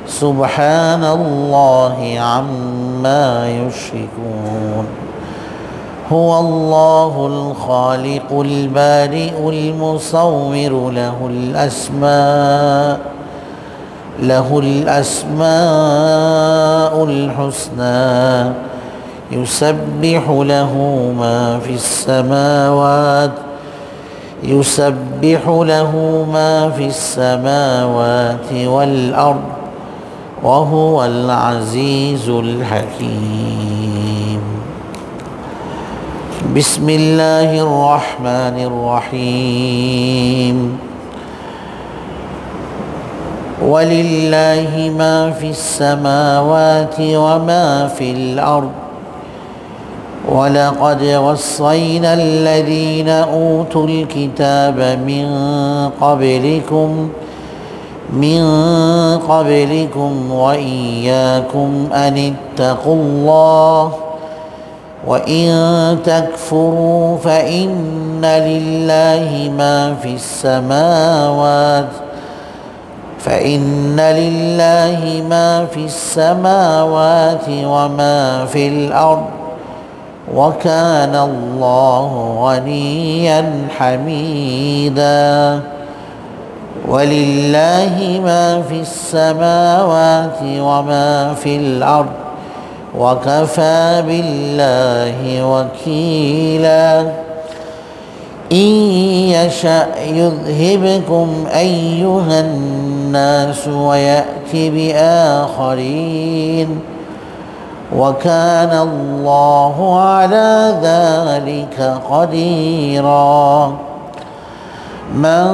سبحان الله عما يشركون هو الله الخالق البارئ المصور له الأسماء الحسنى يسبح له ما في السماوات والأرض وهو العزيز الحكيم بسم الله الرحمن الرحيم ولله ما في السماوات وما في الأرض ولقد وصينا الذين أوتوا الكتاب من قبلكم وإياكم أن اتقوا الله وإن تكفروا فإن لله ما في السماوات وما في الأرض وكان الله غنيا حميدا ولله ما في السماوات وما في الأرض وكفى بالله وكيلا إن يشأ يذهبكم أيها الناس ويأت بآخرين وكان الله على ذلك قديرا من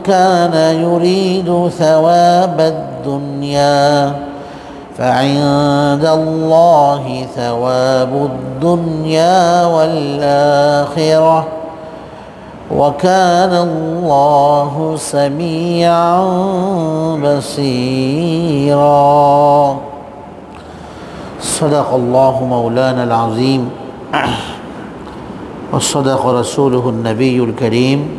كان يريد ثواب الدنيا فعند الله ثواب الدنيا والآخرة وكان الله سميعا بصيرا صدق الله مولانا العظيم وصدق رسوله النبي الكريم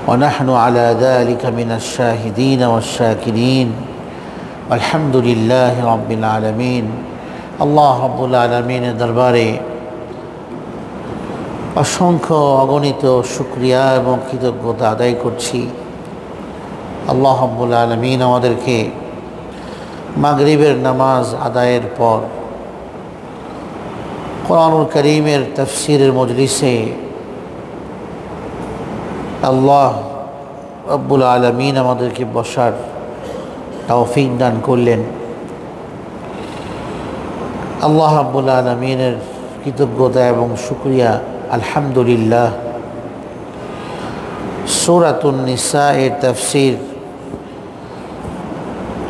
ونحن على ذلك من الشاهدين والشاكرين الحمد لله رب العالمين আল্লাহ রাব্বুল আলামিনের দরবারে অসংখ্য অগণিত শুকরিয়া এবং কৃতজ্ঞতা আদায় করছি। আল্লাহ রাব্বুল আলামিন আমাদেরকে মাগরিবের নামাজ আদায়ের পর কোরআনুল কারীমের তাফসীরের মজলিসে আল্লাহ রাব্বুল আলামিন আমাদেরকে বসার তৌফিক দান করলেন। আল্লাহ রাব্বুল আলামিনের কৃতজ্ঞতা এবং শুকরিয়া আলহামদুলিল্লাহ। সূরাতুন নিসা এর তাফসীর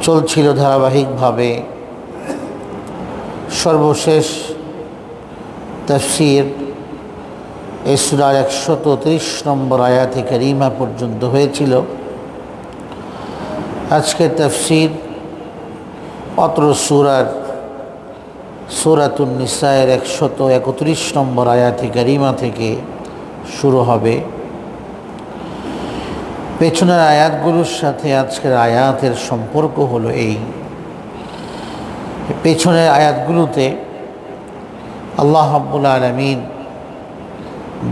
চলছিল ধারাবাহিকভাবে। সর্বশেষ তাফসীর এই সূরার 130 নম্বর আয়াতে কারিমা পর্যন্ত হয়েছিল। আজকের তাফসীর অত্র সূরাতুন নিসা এর 131 নম্বর আয়াতে কারিমা থেকে শুরু হবে। পেছনের আয়াতগুলোর সাথে আজকের আয়াতের সম্পর্ক হলো এই, পেছনের আয়াতগুলোতে আল্লাহ রাব্বুল আলামিন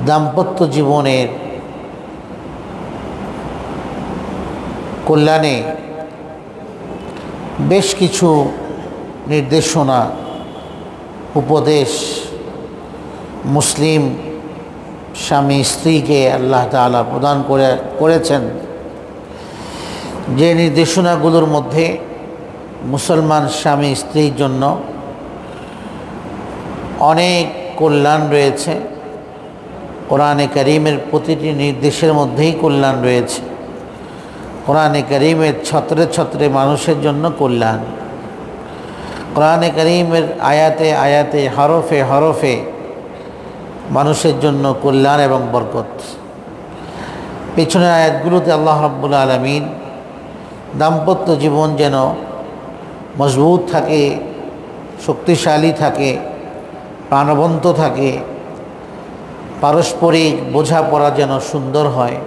দাম্পত্য জীবনের কল্যাণে বেশ কিছু নির্দেশনা উপদেশ মুসলিম স্বামী স্ত্রীকে আল্লাহ তাআলা প্রদান করেছেন। যে নির্দেশনাগুলোর মধ্যে মুসলমান স্বামী স্ত্রীর জন্য অনেক কল্যাণ রয়েছে। কোরআনে কারীমের প্রতিটি নির্দেশের মধ্যেই কল্যাণ রয়েছে। কোরআনে কারীমের ছত্রে ছত্রে মানুষের জন্য কল্যাণ। কোরআনে কারীমের আয়াতে আয়াতে হরফে হরফে মানুষের জন্য কল্যাণ এবং বরকত। পেছনের আয়াতগুলোতে আল্লাহ রাব্বুল আলামিন দাম্পত্য জীবন যেন মজবুত থাকে, শক্তিশালী থাকে, প্রাণবন্ত থাকে, পারস্পরিক বোঝাপড়া যেন সুন্দর হয়,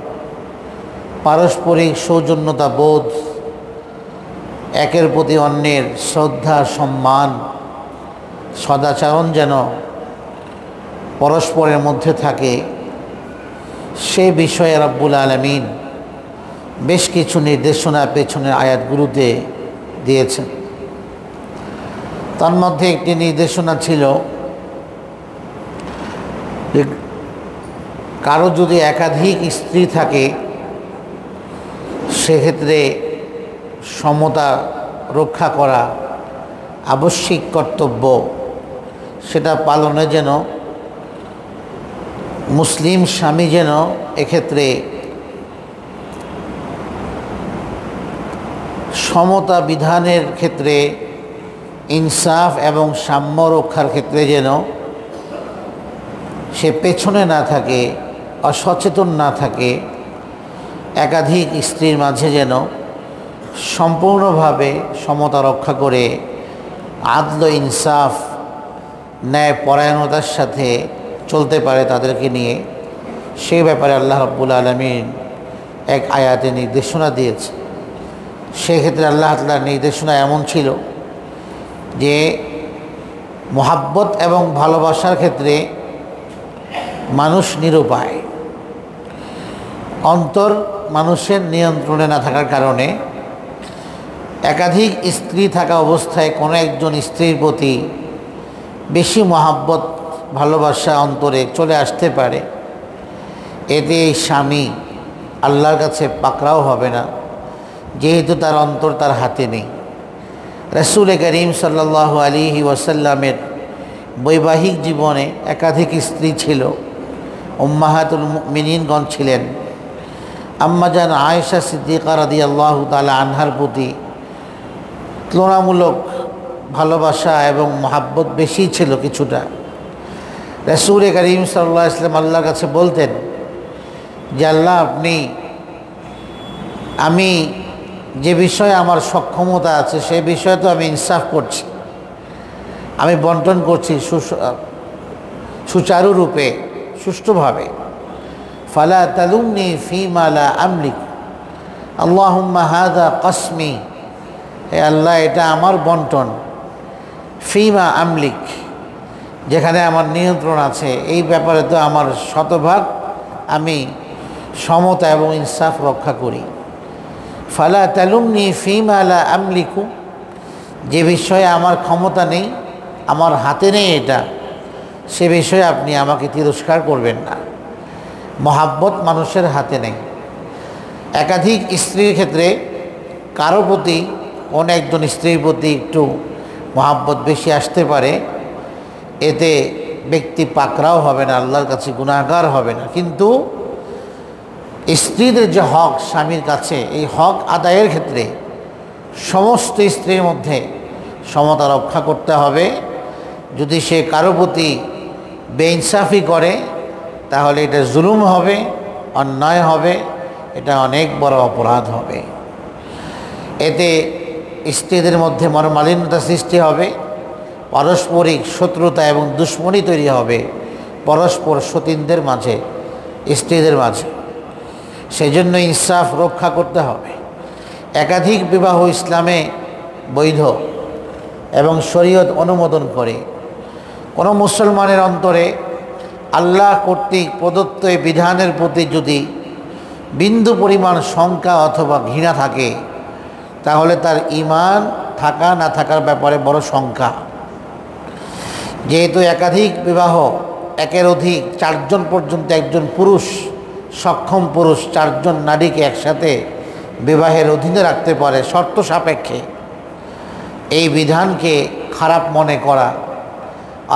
পারস্পরিক সৌজন্যতা বোধ একের প্রতি অন্যের শ্রদ্ধা সম্মান সদাচরণ যেন পরস্পরের মধ্যে থাকে, সে বিষয়ে রব্বুল আলামিন বেশ কিছু নির্দেশনা পেছনের আয়াতগুলোতে দিয়েছেন। তার মধ্যে একটি নির্দেশনা ছিল যে কারো যদি একাধিক স্ত্রী থাকে সেক্ষেত্রে সমতা রক্ষা করা আবশ্যিক কর্তব্য, সেটা পালনে যেন মুসলিম স্বামী যেন এক্ষেত্রে সমতা বিধানের ক্ষেত্রে ইনসাফ এবং সাম্য রক্ষার ক্ষেত্রে যেন সে পেছনে না থাকে, অসচেতন না থাকে, একাধিক স্ত্রীর মাঝে যেন সম্পূর্ণভাবে সমতা রক্ষা করে আদল ইনসাফ ন্যায় পরায়ণতার সাথে চলতে পারে তাদেরকে নিয়ে, সেই ব্যাপারে আল্লাহ রাব্বুল আলামিন এক আয়াতে নির্দেশনা দিয়েছে। সেক্ষেত্রে আল্লাহ তাআলার নির্দেশনা এমন ছিল যে মোহাব্বত এবং ভালোবাসার ক্ষেত্রে মানুষ নিরুপায়, অন্তর মানুষের নিয়ন্ত্রণে না থাকার কারণে একাধিক স্ত্রী থাকা অবস্থায় কোনো একজন স্ত্রীর প্রতি বেশি মোহাব্বত ভালোবাসা অন্তরে চলে আসতে পারে। এতে এই স্বামী আল্লাহর কাছে পাকড়াও হবে না, যেহেতু তার অন্তর তার হাতে নেই। রাসূল করিম সাল্লাল্লাহু আলাইহি ওয়াসাল্লামের বৈবাহিক জীবনে একাধিক স্ত্রী ছিল। উম্মাহাতুল মুমিনিনগণ ছিলেন। আম্মাজান আয়েশা সিদ্দিকা রাদিয়াল্লাহু তাআলা আনহার প্রতি তুলনামূলক ভালোবাসা এবং মহাব্বত বেশি ছিল কিছুটা। রাসূল করিম সাল্লাল্লাহু আলাইহি ওয়াসাল্লাম আল্লাহর কাছে বলতেন যে আল্লাহ, আমি যে বিষয়ে আমার সক্ষমতা আছে সেই বিষয়ে তো আমি ইনসাফ করছি, আমি বন্টন করছি সুচারুরূপে সুষ্ঠুভাবে। ফালা তালুমনি ফীমা লা আমলিক আল্লাহুম্মা হাযা কসমি, হে আল্লাহ এটা আমার বন্টন, ফীমা আমলিক যেখানে আমার নিয়ন্ত্রণ আছে, এই ব্যাপারে তো আমার শতভাগ আমি সমতা এবং ইনসাফ রক্ষা করি। ফালা তালুমনি ফীমা লা আমলিকু, যে বিষয়ে আমার ক্ষমতা নেই, আমার হাতে নেই এটা, সে বিষয়ে আপনি আমাকে তিরস্কার করবেন না। মহাব্বত মানুষের হাতে নেই। একাধিক স্ত্রীর ক্ষেত্রে কারো প্রতি কোন একজন স্ত্রীর প্রতি একটু মহাব্বত বেশি আসতে পারে, এতে ব্যক্তি পাকড়াও হবে না, আল্লাহর কাছে গুনাহগার হবে না। কিন্তু স্ত্রীদের যে হক স্বামীর কাছে, এই হক আদায়ের ক্ষেত্রে সমস্ত স্ত্রীর মধ্যে সমতা রক্ষা করতে হবে। যদি সে কারো প্রতি বেইনসাফি করে তাহলে এটা জুলুম হবে, অন্যায় হবে, এটা অনেক বড় অপরাধ হবে। এতে স্ত্রীদের মধ্যে মনোমালিন্যতা সৃষ্টি হবে, পারস্পরিক শত্রুতা এবং দুশ্মনী তৈরি হবে পরস্পর সতীনদের মাঝে, স্ত্রীদের মাঝে। সেই জন্য ইনসাফ রক্ষা করতে হবে। একাধিক বিবাহ ইসলামে বৈধ এবং শরীয়ত অনুমোদন করে। কোনো মুসলমানের অন্তরে আল্লাহ কর্তৃক প্রদত্ত এই বিধানের প্রতি যদি বিন্দু পরিমাণ শঙ্কা অথবা ঘৃণা থাকে, তাহলে তার ঈমান থাকা না থাকার ব্যাপারে বড় শঙ্কা। যেহেতু একাধিক বিবাহ, একের অধিক 4 জন পর্যন্ত একজন পুরুষ, সক্ষম পুরুষ 4 জন নারীকে একসাথে বিবাহের অধীনে রাখতে পারে শর্ত সাপেক্ষে, এই বিধানকে খারাপ মনে করা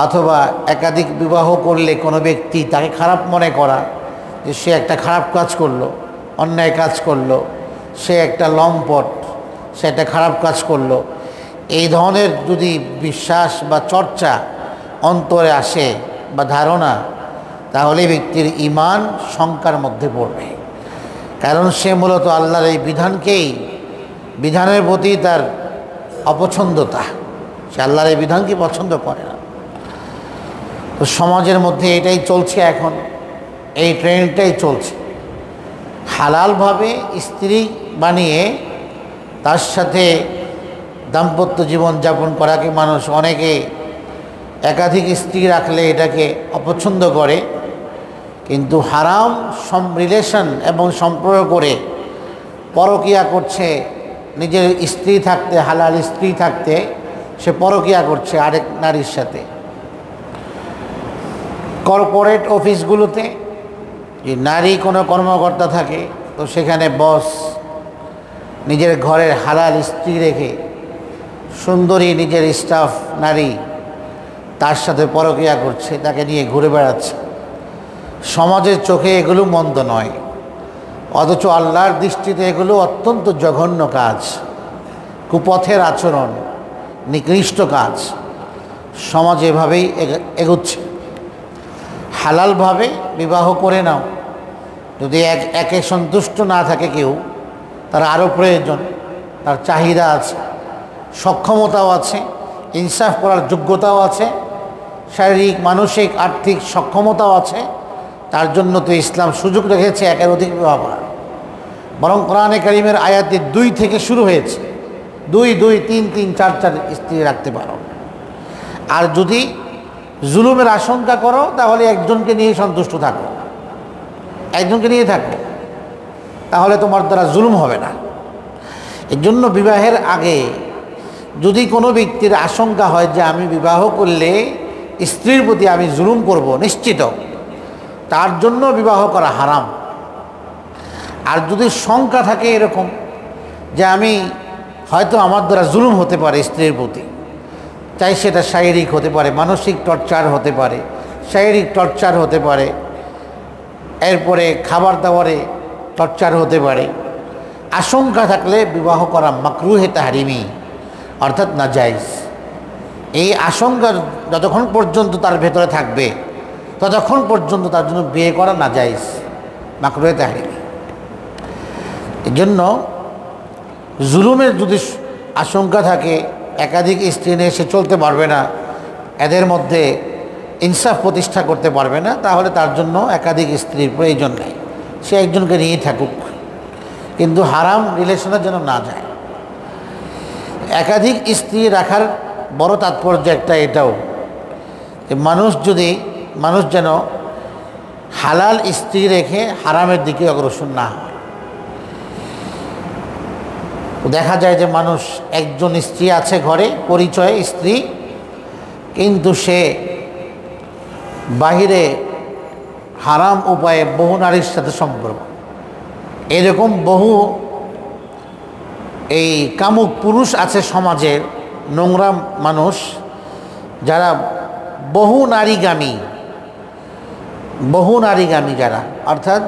অথবা একাধিক বিবাহ করলে কোনো ব্যক্তি তাকে খারাপ মনে করা যে সে একটা খারাপ কাজ করলো, অন্যায় কাজ করলো, সে একটা লম্পট, সে একটা খারাপ কাজ করলো, এই ধরনের যদি বিশ্বাস বা চর্চা অন্তরে আসে বা ধারণা, তাহলে ব্যক্তির ঈমান শঙ্কার মধ্যে পড়বে। কারণ সে মূলত আল্লাহর এই বিধানের প্রতি তার অপছন্দতা, সে আল্লাহর এই বিধানকে পছন্দ করে না। তো সমাজের মধ্যে এটাই চলছে এখন, এই ট্রেন্ডটাই চলছে। হালালভাবে স্ত্রী বানিয়ে তার সাথে দাম্পত্য জীবন যাপন করাকে মানুষ অনেকে একাধিক স্ত্রী রাখলে এটাকে অপছন্দ করে, কিন্তু হারাম রিলেশন এবং সম্পর্ক করে পরকিয়া করছে, নিজের স্ত্রী থাকতে, হালাল স্ত্রী থাকতে সে পরকিয়া করছে আরেক নারীর সাথে। কর্পোরেট অফিসগুলোতে যে নারী কোনো কর্মকর্তা থাকে, তো সেখানে বস নিজের ঘরের হালাল স্ত্রী রেখে সুন্দরী নিজের স্টাফ নারী তার সাথে পরকিয়া করছে, তাকে নিয়ে ঘুরে বেড়াচ্ছে। সমাজের চোখে এগুলো মন্দ নয়, অথচ আল্লাহর দৃষ্টিতে এগুলো অত্যন্ত জঘন্য কাজ, কুপথের আচরণ, নিকৃষ্ট কাজ। সমাজ এভাবেই এগুচ্ছে। হালালভাবে বিবাহ করে নাও। যদি একে সন্তুষ্ট না থাকে কেউ, তার আরও প্রয়োজন, তার চাহিদা আছে, সক্ষমতাও আছে, ইনসাফ করার যোগ্যতাও আছে, শারীরিক মানসিক আর্থিক সক্ষমতাও আছে, তার জন্য তো ইসলাম সুযোগ রেখেছে একের অধিক বিবাহ করার। বরং কোরআনে কারীমের আয়াতে 2 থেকে শুরু হয়েছে, 2 2 3 3 4 4 স্ত্রী রাখতে পারো। আর যদি জুলুমের আশঙ্কা করো তাহলে একজনকে নিয়ে সন্তুষ্ট থাকো, একজনকে নিয়ে থাকো, তাহলে তোমার দ্বারা জুলুম হবে না। এর জন্য বিবাহের আগে যদি কোনো ব্যক্তির আশঙ্কা হয় যে আমি বিবাহ করলে স্ত্রীর প্রতি আমি জুলুম করব, নিশ্চিত তার জন্য বিবাহ করা হারাম। আর যদি শঙ্কা থাকে এরকম যে আমি হয়তো আমার দ্বারা জুলুম হতে পারে স্ত্রীর প্রতি, চাই সেটা শারীরিক হতে পারে, মানসিক টর্চার হতে পারে, শারীরিক টর্চার হতে পারে, এরপরে খাবার দাবারে টর্চার হতে পারে, আশঙ্কা থাকলে বিবাহ করা মাকরুহে তাহরিমি, অর্থাৎ নাজায়েজ। এই আশঙ্কা যতক্ষণ পর্যন্ত তার ভেতরে থাকবে ততক্ষণ পর্যন্ত তার জন্য বিয়ে করা নাজায়েজ, মাকরুহে তাহরিমি। এই জন্য জুলুমের যদি আশঙ্কা থাকে, একাধিক স্ত্রী নিয়ে সে চলতে পারবে না, এদের মধ্যে ইনসাফ প্রতিষ্ঠা করতে পারবে না, তাহলে তার জন্য একাধিক স্ত্রীর প্রয়োজন নেই, সে একজনকে নিয়েই থাকুক, কিন্তু হারাম রিলেশনের জন্য না যায়। একাধিক স্ত্রী রাখার বড় তাৎপর্য একটা এটাও যে মানুষ যেন হালাল স্ত্রী রেখে হারামের দিকে অগ্রসর না হয়। দেখা যায় যে মানুষ একজন স্ত্রী আছে ঘরে, পরিচয় স্ত্রী, কিন্তু সে বাহিরে হারাম উপায়ে বহু নারীর সাথে সম্পর্ক। এরকম বহু এই কামুক পুরুষ আছে সমাজের, নোংরা মানুষ যারা বহু নারীগামী যারা, অর্থাৎ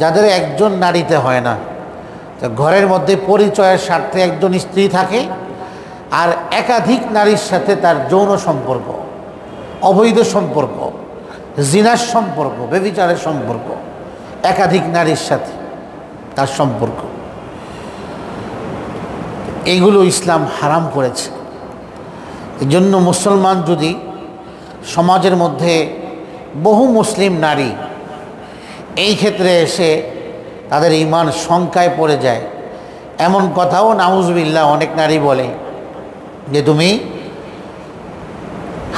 যাদের একজন নারীতে হয় না, তো ঘরের মধ্যে পরিচয়ের স্বার্থে একজন স্ত্রী থাকে আর একাধিক নারীর সাথে তার যৌন সম্পর্ক, অবৈধ সম্পর্ক, জিনার সম্পর্ক, ব্যভিচারের সম্পর্ক, একাধিক নারীর সাথে তার সম্পর্ক, এইগুলো ইসলাম হারাম করেছে। এই জন্য মুসলমান যদি সমাজের মধ্যে বহু মুসলিম নারী এই ক্ষেত্রে এসে তাদের ঈমান শঙ্কায় পড়ে যায়, এমন কথাও নাউজুবিল্লাহ অনেক নারী বলে যে তুমি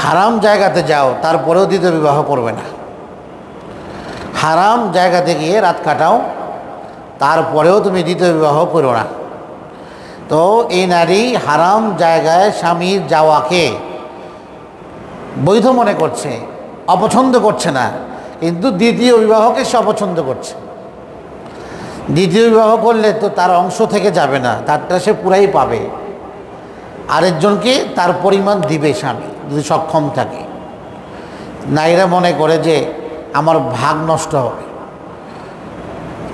হারাম জায়গাতে যাও তারপরেও দ্বিতীয় বিবাহ করবে না, হারাম জায়গাতে গিয়ে রাত কাটাও তারপরেও তুমি দ্বিতীয় বিবাহ করো না। তো এই নারী হারাম জায়গায় স্বামীর যাওয়াকে বৈধ মনে করছে, অপছন্দ করছে না, কিন্তু দ্বিতীয় বিবাহকে সে অপছন্দ করছে। দ্বিতীয় বিবাহ করলে তো তার অংশ থেকে যাবে না, তারটা সে পুরাই পাবে, আরেকজনকে তার পরিমাণ দিবে স্বামী যদি সক্ষম থাকে। নারীরা মনে করে যে আমার ভাগ নষ্ট হবে,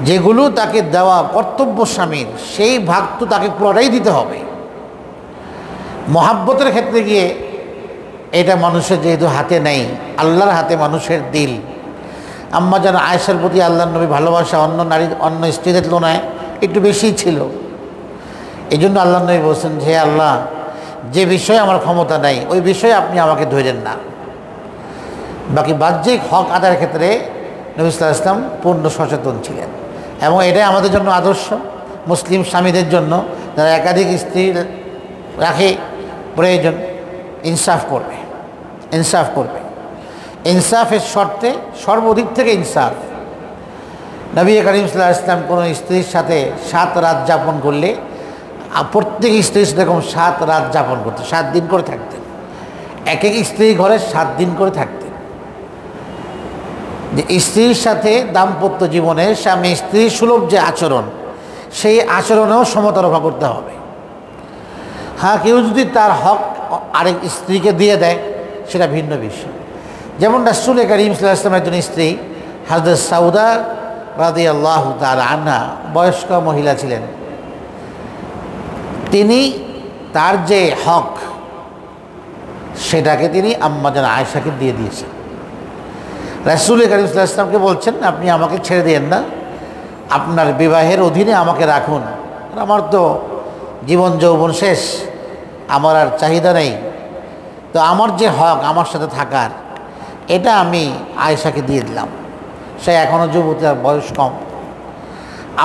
যেগুলো তাকে দেওয়া কর্তব্য স্বামীর সেই ভাগ তো তাকে পুরোটাই দিতে হবে। মহাব্বতের ক্ষেত্রে গিয়ে এটা মানুষের যেহেতু হাতে নেই, আল্লাহর হাতে মানুষের দিল। আম্মা যেন আয়েশার প্রতি আল্লাহর নবী ভালোবাসা অন্য স্ত্রীদের তুলনায় একটু বেশিই ছিল। এই জন্য আল্লাহ নবী বলছেন, হে আল্লাহ, যে বিষয়ে আমার ক্ষমতা নাই ওই বিষয়ে আপনি আমাকে ধরেন না। বাকি বাহ্যিক হক আদায়ের ক্ষেত্রে নবী সাল্লাল্লাহু আলাইহি ওয়াসাল্লাম পূর্ণ সচেতন ছিলেন, এবং এটাই আমাদের জন্য আদর্শ। মুসলিম স্বামীদের জন্য যারা একাধিক স্ত্রী রাখে প্রয়োজন ইনসাফ করবে, ইনসাফ করবে। ইনসাফের শর্তে সর্বদিক থেকে ইনসাফ। নবী করিম সাল্লাল্লাহু আলাইহি ওয়াসাল্লাম কোনো স্ত্রীর সাথে 7 রাত যাপন করলে প্রত্যেক স্ত্রীর সাথে এরকম 7 রাত যাপন করতেন, 7 দিন করে থাকতেন। এক এক স্ত্রীর ঘরে 7 দিন করে থাকতেন। যে স্ত্রীর সাথে দাম্পত্য জীবনে স্বামী স্ত্রী সুলভ যে আচরণ, সেই আচরণেও সমতা রক্ষা করতে হবে। হ্যাঁ, কেউ যদি তার হক আরেক স্ত্রীকে দিয়ে দেয় সেটা ভিন্ন বিষয়। যেমন রাসূল করিম সাল্লাল্লাহু আলাইহি ওয়াসাল্লামের একজন স্ত্রী হযরত সাউদা রাদিয়াল্লাহু তাআলা আনহা বয়স্ক মহিলা ছিলেন। তিনি তার যে হক সেটাকে তিনি আম্মাজান আয়েশাকে দিয়ে দিয়েছেন। রাসূল করিম সাল্লাল্লাহু আলাইহি ওয়াসাল্লামকে বলছেন, আপনি আমাকে ছেড়ে দিয়েন না, আপনার বিবাহের অধীনে আমাকে রাখুন। আমার তো জীবন যৌবন শেষ, আমার আর চাহিদা নেই, তো আমার যে হক আমার সাথে থাকার, এটা আমি আয়েশাকে দিয়ে দিলাম। সে এখনও যুবতী, বয়স কম।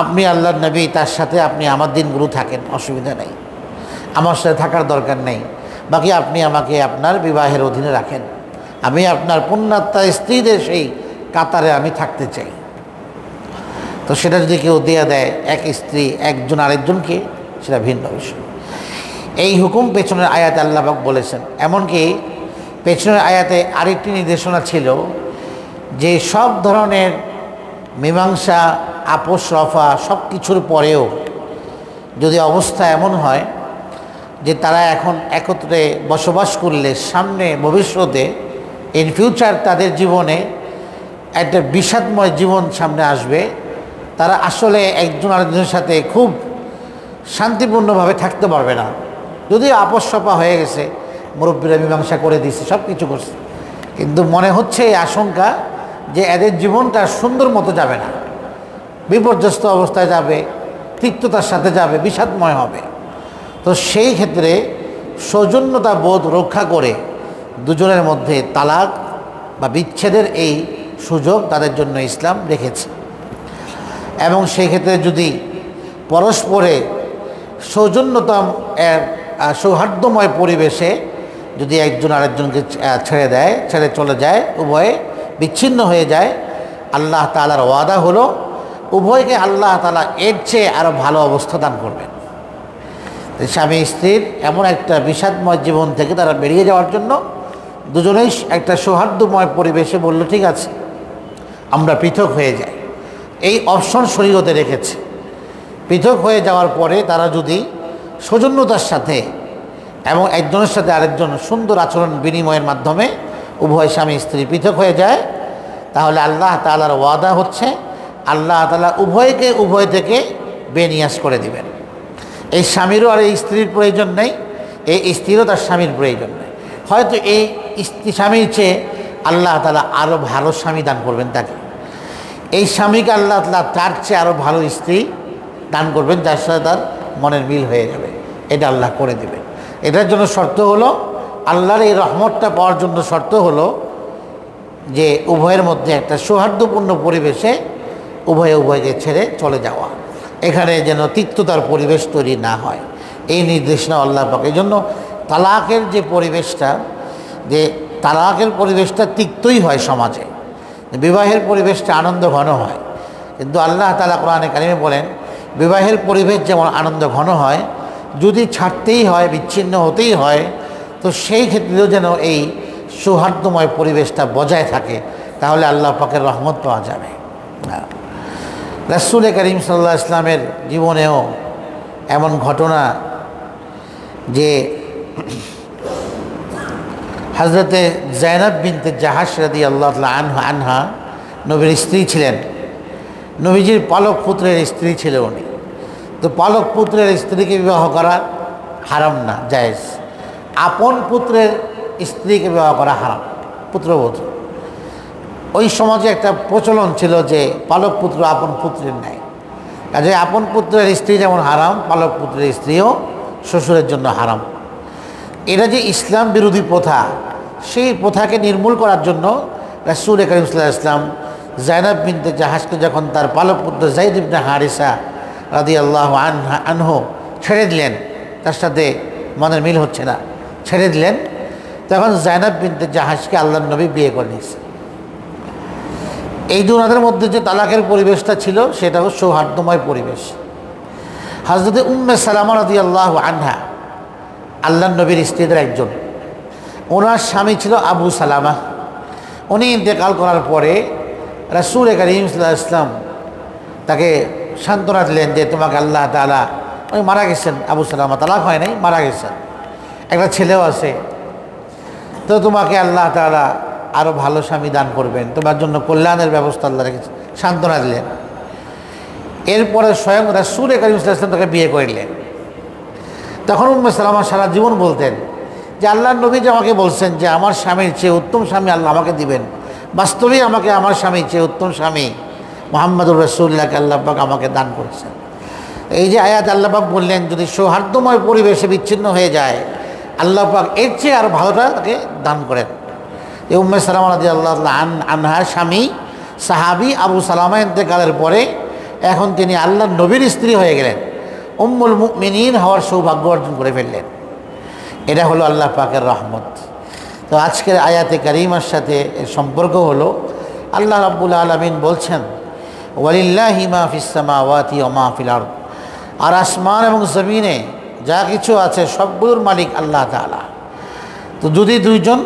আপনি আল্লাহর নবী, তার সাথে আপনি আমার দিনগুলো থাকেন, অসুবিধা নেই, আমার সাথে থাকার দরকার নেই। বাকি আপনি আমাকে আপনার বিবাহের অধীনে রাখেন, আমি আপনার পুণ্যাত্মা স্ত্রীদের সেই কাতারে আমি থাকতে চাই। তো সেটা যদি কেউ দিয়ে দেয়, এক স্ত্রী একজন আরেকজনকে, সেটা ভিন্ন বিষয়। এই হুকুম পেছনের আয়াতে আল্লাহ পাক বলেছেন। এমনকি পেছনের আয়াতে আরেকটি নির্দেশনা ছিল যে সব ধরনের মীমাংসা, আপোষ রফা সব কিছুর পরেও যদি অবস্থা এমন হয় যে তারা এখন একত্রে বসবাস করলে সামনে ভবিষ্যতে ইন ফিউচার তাদের জীবনে একটা বিষাদময় জীবন সামনে আসবে, তারা আসলে একজন আরেকজনের সাথে খুব শান্তিপূর্ণভাবে থাকতে পারবে না। যদিও আপোষ রফা হয়ে গেছে, মুরব্বীরা মীমাংসা করে দিয়েছে, সব কিছু করছে, কিন্তু মনে হচ্ছে এই আশঙ্কা যে এদের জীবনটা সুন্দর মতো যাবে না, বিপর্যস্ত অবস্থায় যাবে, তিক্ততার সাথে যাবে, বিষাদময় হবে। তো সেই ক্ষেত্রে সৌজন্যতা বোধ রক্ষা করে দুজনের মধ্যে তালাক বা বিচ্ছেদের এই সুযোগ তাদের জন্য ইসলাম রেখেছে। এবং সেই ক্ষেত্রে যদি পরস্পরে সৌজন্যতা সৌহার্দ্যময় পরিবেশে যদি একজন আরেকজনকে ছেড়ে দেয়, ছেড়ে চলে যায়, উভয়ে বিচ্ছিন্ন হয়ে যায়, আল্লাহ তাআলার ওয়াদা হলো উভয়কে আল্লাহ তাআলা এর চেয়ে আরও ভালো অবস্থা দান করবেন। স্বামী স্ত্রীর এমন একটা বিষাদময় জীবন থেকে তারা বেরিয়ে যাওয়ার জন্য দুজনেই একটা সৌহার্দ্যময় পরিবেশে বলল, ঠিক আছে আমরা পৃথক হয়ে যাই। এই অপশন শরীয়তে রেখেছে। পৃথক হয়ে যাওয়ার পরে তারা যদি সৌজন্যতার সাথে এবং একজনের সাথে আরেকজন সুন্দর আচরণ বিনিময়ের মাধ্যমে উভয় স্বামী স্ত্রী পৃথক হয়ে যায়, তাহলে আল্লাহ তাআলার ওয়াদা হচ্ছে আল্লাহ তাআলা উভয়কে উভয় থেকে বেনিয়াস করে দিবেন। এই স্বামীরও আর এই স্ত্রীর প্রয়োজন নেই, এই স্ত্রীরও তার স্বামীর প্রয়োজন নেই। হয়তো এই স্বামীর চেয়ে আল্লাহ তাআলা আরও ভালো স্বামী দান করবেন তাকে। এই স্বামীকে আল্লাহ তাআলা তার চেয়ে আরও ভালো স্ত্রী দান করবেন, যার সাথে তার মনের মিল হয়ে যাবে। এটা আল্লাহ করে দেবে। এটার জন্য শর্ত হলো, আল্লাহর এই রহমতটা পাওয়ার জন্য শর্ত হলো যে উভয়ের মধ্যে একটা সৌহার্দ্যপূর্ণ পরিবেশে উভয়ে উভয়কে ছেড়ে চলে যাওয়া, এখানে যেন তিক্ততার পরিবেশ তৈরি না হয়, এই নির্দেশনা আল্লাহ পাক। এই জন্য তালাকের যে পরিবেশটা, যে তালাকের পরিবেশটা তিক্তই হয় সমাজে, বিবাহের পরিবেশটা আনন্দ ঘন হয়। কিন্তু আল্লাহ তাআলা কোরআনে কারিমে বলেন বিবাহের পরিবেশ যেমন আনন্দ ঘন হয়, যদি ছাড়তেই হয়, বিচ্ছিন্ন হতেই হয়, তো সেই ক্ষেত্রেও যেন এই সৌহার্দ্যময় পরিবেশটা বজায় থাকে, তাহলে আল্লাহ পাকের রহমত পাওয়া যাবে। রাসূল করিম সাল্লাল্লাহু আলাইহি ওয়াসাল্লামের জীবনেও এমন ঘটনা যে হযরতে যায়েনব বিনতে জাহাশ রাদিয়াল্লাহু তাআলা আনহা নবীর স্ত্রী ছিলেন, নবীজির পালক পুত্রের স্ত্রী ছিল উনি। তো পালক পুত্রের স্ত্রীকে বিবাহ করা হারাম না, জায়েজ। আপন পুত্রের স্ত্রীকে বিবাহ করা হারাম, পুত্রবধূ। ওই সমাজে একটা প্রচলন ছিল যে পালক পুত্র আপন পুত্রের নেয়, কাজে আপন পুত্রের স্ত্রী যেমন হারাম, পালক পুত্রের স্ত্রীও শ্বশুরের জন্য হারাম। এটা যে ইসলাম বিরোধী প্রথা, সেই প্রথাকে নির্মূল করার জন্য রাসূল করিম সাল্লাল্লাহু আলাইহি ওয়াসাল্লাম যায়েনব বিনতে জাহাশকে যখন তার পালক পুত্র যায়েদ ইবনে হারিসা রাদিয়াল্লাহু আনহু ছেড়ে দিলেন, তার সাথে মনের মিল হচ্ছে না, ছেড়ে দিলেন। তখন জায়নাব বিনতে জাহাজকে আল্লাহর নবী বিয়ে করে নিয়েছে। এই দুনাদের মধ্যে যে তালাকের পরিবেশটা ছিল সেটা হচ্ছে সৌহার্দ্যময় পরিবেশ। হযরতে উম্মে সালামা রাদিয়াল্লাহু আনহা আল্লাহর নবীর স্ত্রীদের একজন, ওনার স্বামী ছিল আবু সালামা। উনি ইন্তেকাল করার পরে রাসূল কারীম সাল্লাল্লাহু আলাইহি ওয়াসাল্লাম তাকে সান্ত্বনা দিলেন যে তোমাকে আল্লাহ তাআলা, উনি মারা গেছেন, আবু সালামা তালাক হয় নাই, মারা গেছেন, একটা ছেলেও আছে, তো তোমাকে আল্লাহ তাআলা আরও ভালো স্বামী দান করবেন, তোমার জন্য কল্যাণের ব্যবস্থা আল্লাহ রেখেছেন, সান্ত্বনা দিলেন। এরপরে স্বয়ং রাসূল কারীম সাল্লাল্লাহু আলাইহি ওয়াসাল্লাম তাকে বিয়ে করলেন। তখন উম্মে সালামা সারা জীবন বলতেন যে আল্লাহর নবী যে আমাকে বলছেন যে আমার স্বামীর চেয়ে উত্তম স্বামী আল্লাহ আমাকে দিবেন, বাস্তবেই আমাকে আমার স্বামীর চেয়ে উত্তম স্বামী মুহাম্মদুর রাসূলুল্লাহকে আল্লাহ পাক আমাকে দান করেছেন। এই যে আয়াত আল্লাহ পাক বললেন যদি সৌহার্দ্যময় পরিবেশে বিচ্ছিন্ন হয়ে যায় আল্লাহ পাক এর চেয়ে আরও ভালোটা তাকে দান করেন। এই উম্মে সালামা রাদিয়াল্লাহু আনহার স্বামী সাহাবী আবু সালামা ইন্তেকালের পরে এখন তিনি আল্লাহর নবীর স্ত্রী হয়ে গেলেন, উম্মুল মুমিনিন হওয়ার সৌভাগ্য অর্জন করে ফেললেন। এটা হলো আল্লাহ পাকের রহমত। তো আজকের আয়াতে কারিমার সাথে এর সম্পর্ক হলো আল্লাহ রাব্বুল আলামিন বলছেন ওয়ালিল্লাহি মা ফিস সামাওয়াতি ওয়া মা ফিল আরদ, আর আসমান এবং জমিনে যা কিছু আছে সবগুলোর মালিক আল্লাহ তাআলা। তো যদি দুইজন,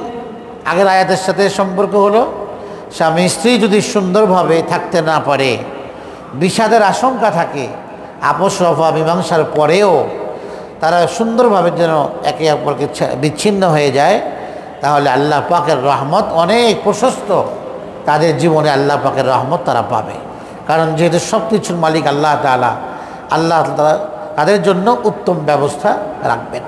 আগের আয়াতের সাথে সম্পর্ক হলো স্বামী স্ত্রী যদি সুন্দরভাবে থাকতে না পারে, বিষাদের আশঙ্কা থাকে, আপোষ রফা মীমাংসার পরেও তারা সুন্দরভাবে যেন একে অপরকে বিচ্ছিন্ন হয়ে যায়, তাহলে আল্লাহ পাকের রহমত অনেক প্রশস্ত তাদের জীবনে আল্লাহ পাকের রহমত তারা পাবে। কারণ যেহেতু সব কিছুর মালিক আল্লাহ তাআলা, আল্লাহ তাআলা তাদের জন্য উত্তম ব্যবস্থা রাখবেন।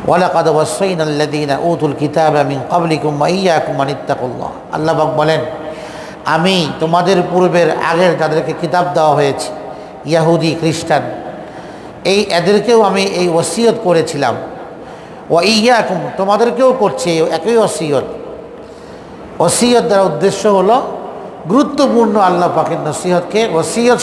ওয়ালাকাদ ওয়াসাইনা আল্লাযীনা উতুল কিতাবা মিন ক্বাবলিকুম ওয়া ইয়্যাকুম আন ইত্তাকুল্লাহ। আল্লাহ পাক বলেন আমি তোমাদের পূর্বের আগের যাদেরকে কিতাব দেওয়া হয়েছে, ইহুদি খ্রিস্টান, এদেরকেও আমি এই ওসিয়ত করেছিলাম, ওয়া ইয়্যাকুম তোমাদেরকেও করছি একই ওসিয়ত। ওসিয়ত দ্বারা উদ্দেশ্য হলো গুরুত্বপূর্ণ আল্লাহ পাকের নসিহতকে ওসিয়ত